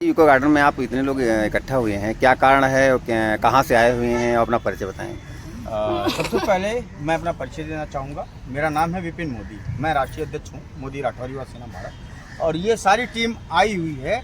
UCO garden में आप इतने लोग इकट्ठा हुए हैं, क्या कारण है और कहाँ से आए हुए हैं और अपना परिचय बताएं। सबसे पहले मैं अपना परिचय देना चाहूँगा। मेरा नाम है विपिन मोदी, मैं राष्ट्रीय अध्यक्ष हूँ मोदी राठौर युवा सेना भारत। और ये सारी टीम आई हुई है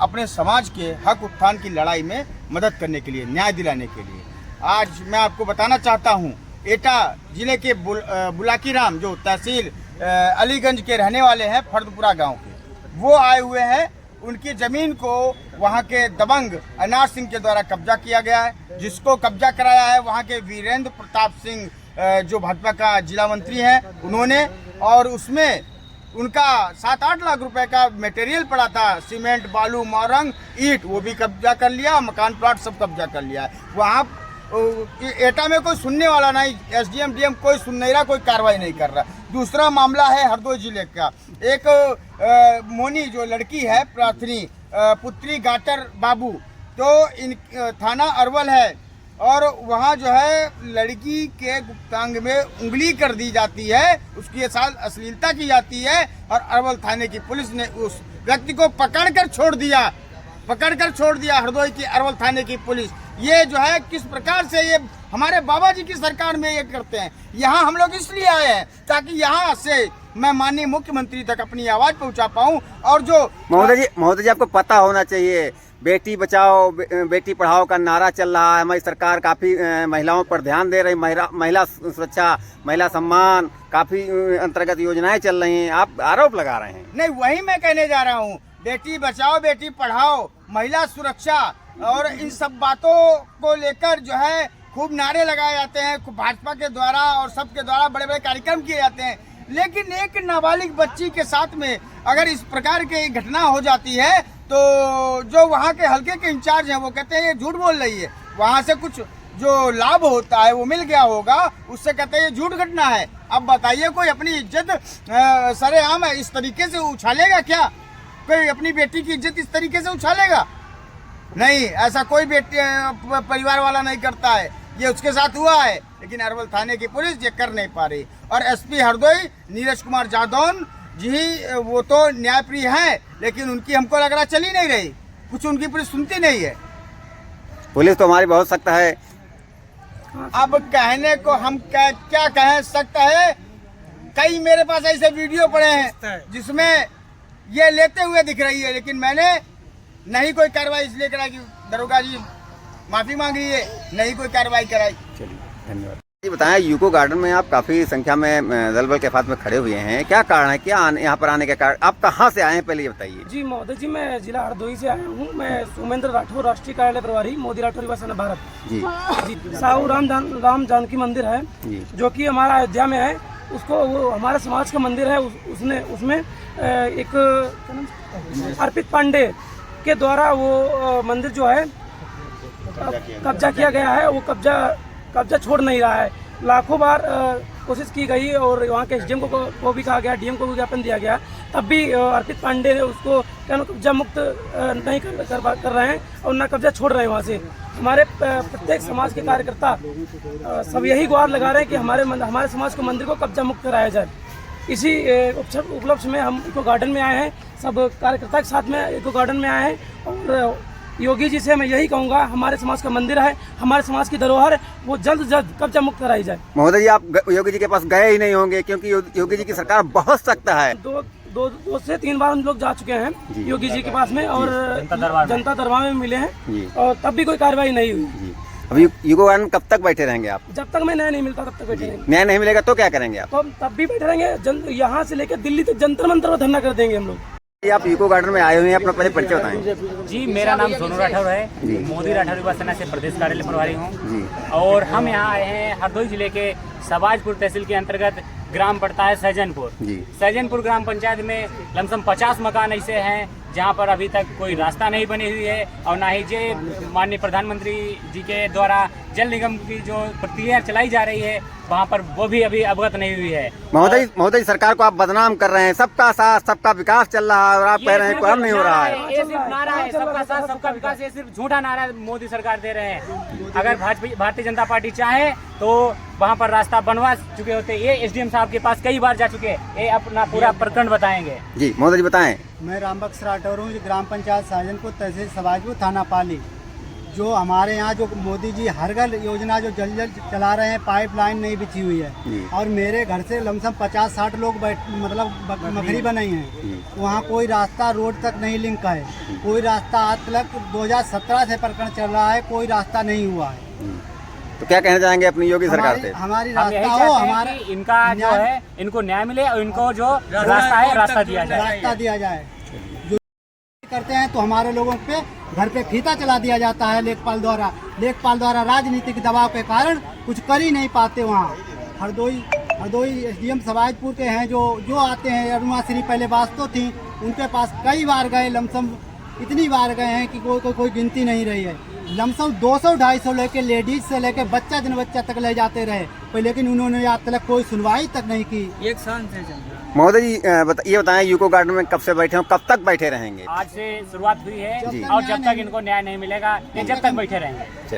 अपने समाज के हक उत्थान की लड़ाई में मदद करने के लिए, न्याय दिलाने के लिए। आज मैं आपको बताना चाहता हूँ, एटा जिले के बुलाकी राम जो तहसील अलीगंज के रहने वाले हैं, फर्दपुरा गांव के, वो आए हुए हैं। उनकी ज़मीन को वहाँ के दबंग अनार सिंह के द्वारा कब्जा किया गया है। जिसको कब्जा कराया है वहाँ के वीरेंद्र प्रताप सिंह जो भाजपा का जिला मंत्री हैं उन्होंने, और उसमें उनका 7-8 लाख रुपए का मटेरियल पड़ा था, सीमेंट, बालू, मोरंग, ईंट, वो भी कब्जा कर लिया। मकान प्लाट सब कब्जा कर लिया है। वहाँ एटा में कोई सुनने वाला नहीं, एसडीएम डीएम कोई सुन नहीं रहा, कोई कार्रवाई नहीं कर रहा। दूसरा मामला है हरदोई जिले का, एक मोनी जो लड़की है प्रार्थनी पुत्री गाटर बाबू, तो इन थाना अरवल है, और वहाँ जो है लड़की के गुप्तांग में उंगली कर दी जाती है, उसके साथ अश्लीलता की जाती है, और अरवल थाने की पुलिस ने उस व्यक्ति को पकड़कर छोड़ दिया हरदोई की अरवल थाने की पुलिस। ये जो है किस प्रकार से ये हमारे बाबा जी की सरकार में ये करते हैं। यहाँ हम लोग इसलिए आए हैं ताकि यहाँ से मैं माननीय मुख्यमंत्री तक अपनी आवाज़ पहुँचा पाऊँ। और जो महोदय जी आपको पता होना चाहिए, बेटी बचाओ बेटी पढ़ाओ का नारा चल रहा है। हमारी सरकार काफ़ी महिलाओं पर ध्यान दे रही, महिला सुरक्षा, महिला सम्मान, काफ़ी अंतर्गत योजनाएं चल रही हैं। आप आरोप लगा रहे हैं। नहीं, वही मैं कहने जा रहा हूँ, बेटी बचाओ बेटी पढ़ाओ, महिला सुरक्षा, और इन सब बातों को लेकर जो है खूब नारे लगाए जाते हैं भाजपा के द्वारा, और सबके द्वारा बड़े बड़े कार्यक्रम किए जाते हैं। लेकिन एक नाबालिग बच्ची के साथ में अगर इस प्रकार की घटना हो जाती है तो जो वहाँ के हल्के के इंचार्ज हैं वो कहते हैं ये झूठ बोल रही है, वहाँ से कुछ जो लाभ होता है वो मिल गया होगा, उससे कहते हैं ये झूठ घटना है। अब बताइए, कोई अपनी इज्जत सरेआम इस तरीके से उछालेगा क्या? कोई अपनी बेटी की इज्जत इस तरीके से उछालेगा? नहीं, ऐसा कोई परिवार वाला नहीं करता है। ये उसके साथ हुआ है, लेकिन अरवल थाने की पुलिस ये कर नहीं पा रही। और एसपी हरदोई नीरज कुमार जादौन जी, वो तो न्यायप्रिय हैं, लेकिन उनकी हमको लग रहा चली नहीं रही, कुछ उनकी पुलिस सुनती नहीं है। पुलिस तो हमारी बहुत सख्त है। अब कहने को हम क्या कहें, सख्त है। कई मेरे पास ऐसे वीडियो पड़े हैं जिसमें ये लेते हुए दिख रही है, लेकिन मैंने नहीं कोई कार्रवाई इसलिए कराई कि दरोगा जी माफी मांग रही है, नहीं कोई कार्रवाई कराई। चलिए, धन्यवाद। ये बताएं, यूको गार्डन में आप काफी संख्या में दल बल के साथ में खड़े हुए हैं, क्या कारण है, क्या यहाँ पर आने का कारण, आप कहाँ से आए हैं पहले ये बताइए। जी महोदय जी, मैं जिला हरदोई से आया हूँ। मैं सोमेंद्र राठौर, राष्ट्रीय कार्यालय प्रभारी, मोदी राठौर युवा सेना भारत। जी जी, साहू राम जानकी मंदिर है जो कि हमारा अयोध्या में है, उसको वो हमारे समाज का मंदिर है, उसमें एक अर्पित पांडे के द्वारा वो मंदिर जो है कब्जा किया गया है। वो कब्जा छोड़ नहीं रहा है। लाखों बार कोशिश की गई और वहाँ के एसडीएम को भी कहा गया, डीएम को भी ज्ञापन दिया गया, तब भी अर्पित पांडे ने उसको कब्जा मुक्त नहीं कर रहे हैं और ना कब्जा छोड़ रहे हैं वहाँ से। हमारे प्रत्येक समाज के कार्यकर्ता सब यही गुहार लगा रहे हैं कि हमारे समाज को मंदिर को कब्जा मुक्त कराया जाए। इसी उपलक्ष्य में हम इको गार्डन में आए हैं, सब कार्यकर्ता के साथ में इको गार्डन में आए हैं। और योगी जी से मैं यही कहूँगा, हमारे समाज का मंदिर है, हमारे समाज की धरोहर है, वो जल्द से जल्द कब्जा मुक्त कराई जाए। महोदय जी, आप योगी जी के पास गए ही नहीं होंगे क्योंकि योगी जी की सरकार बहुत सख्त है। दो से 3 बार हम लोग जा चुके हैं योगी जी के पास में, और जनता दरबार में मिले हैं, और तब भी कोई कार्रवाई नहीं हुई। अभी यूको गार्डन कब तक बैठे रहेंगे आप? जब तक मैं न्याय नहीं मिलता तब तक बैठे रहेंगे। न्याय नहीं मिलेगा तो क्या करेंगे आप? तो हम तब भी बैठे रहेंगे, यहाँ से लेकर दिल्ली तक जंतर मंतर पर धरना कर देंगे हम लोग। आप यूको गार्डन में आए हुए हैं, अपना पहले परिचय बताएं। जी, मेरा नाम सोनू राठौर है, मोदी राठौर युवा सेना से प्रदेश कार्यालय प्रभारी हूँ। और हम यहाँ आए हैं हरदोई जिले के सबाजपुर तहसील के अंतर्गत ग्राम पड़ता है सैजनपुर ग्राम पंचायत में लमसम 50 मकान ऐसे हैं जहाँ पर अभी तक कोई रास्ता नहीं बनी हुई है, और ना ही जे माननीय प्रधानमंत्री जी के द्वारा जल निगम की जो प्रक्रिया चलाई जा रही है वहाँ पर वो भी अभी अवगत नहीं हुई है। महोदय सरकार को आप बदनाम कर रहे हैं, सबका साथ सबका विकास चल रहा है और आप कह रहे हैं काम नहीं हो रहा है। ये सिर्फ नारा है, सबका साथ सबका विकास, ये सिर्फ झूठा नारा मोदी सरकार दे रहे हैं। अगर भारतीय जनता पार्टी चाहे तो वहाँ पर रास्ता बनवा चुके होते। ये एसडीएम साहब के पास कई बार जा चुके हैं, ये अपना पूरा प्रकरण बताएंगे। जी महोदय जी बताएं। मैं रामबख्श राठौर हूँ, ग्राम पंचायत साजनपुर, तहसील सवाजपुर, थाना पाली। जो हमारे यहाँ जो मोदी जी हर घर योजना जो जल जल चला रहे हैं, पाइपलाइन नहीं बिछी हुई है और मेरे घर से लमसम 50-60 लोग मतलब मखरी बनाई हैं। वहाँ कोई रास्ता रोड तक नहीं लिंक है, कोई रास्ता आज तक 2017 से प्रकरण चल रहा है, कोई रास्ता नहीं हुआ है। तो क्या कहना चाहेंगे अपनी योगी सरकार से? हमारी हम यही रास्ता हो, चाहते हैं हमारा कि इनका जो है इनको न्याय मिले और इनको जो रास्ता है रास्ता दिया जाए। रास्ता दिया जाए। जो करते हैं तो हमारे लोगों पे घर पे फीता चला दिया जाता है लेखपाल द्वारा राजनीतिक दबाव के कारण कुछ कर ही नहीं पाते। वहाँ हरदोई एसडीएम सवाजपुर के हैं जो आते हैं, अरुणा श्री पहले वास्तव थी, उनके पास कई बार गए, लमसम इतनी बार गए हैं कि कोई गिनती नहीं रही है। लमसम 200-250 लेके लेडीज से लेके बच्चा तक ले जाते रहे, लेकिन उन्होंने आज तक कोई सुनवाई तक नहीं की। एक साल से चल रहा है। महोदय जी ये बताएं, यूको गार्डन में कब से बैठे हो, कब तक बैठे रहेंगे? आज से शुरुआत हुई है जी। और जब तक इनको न्याय नहीं मिलेगा ये जब तक बैठे रहेंगे।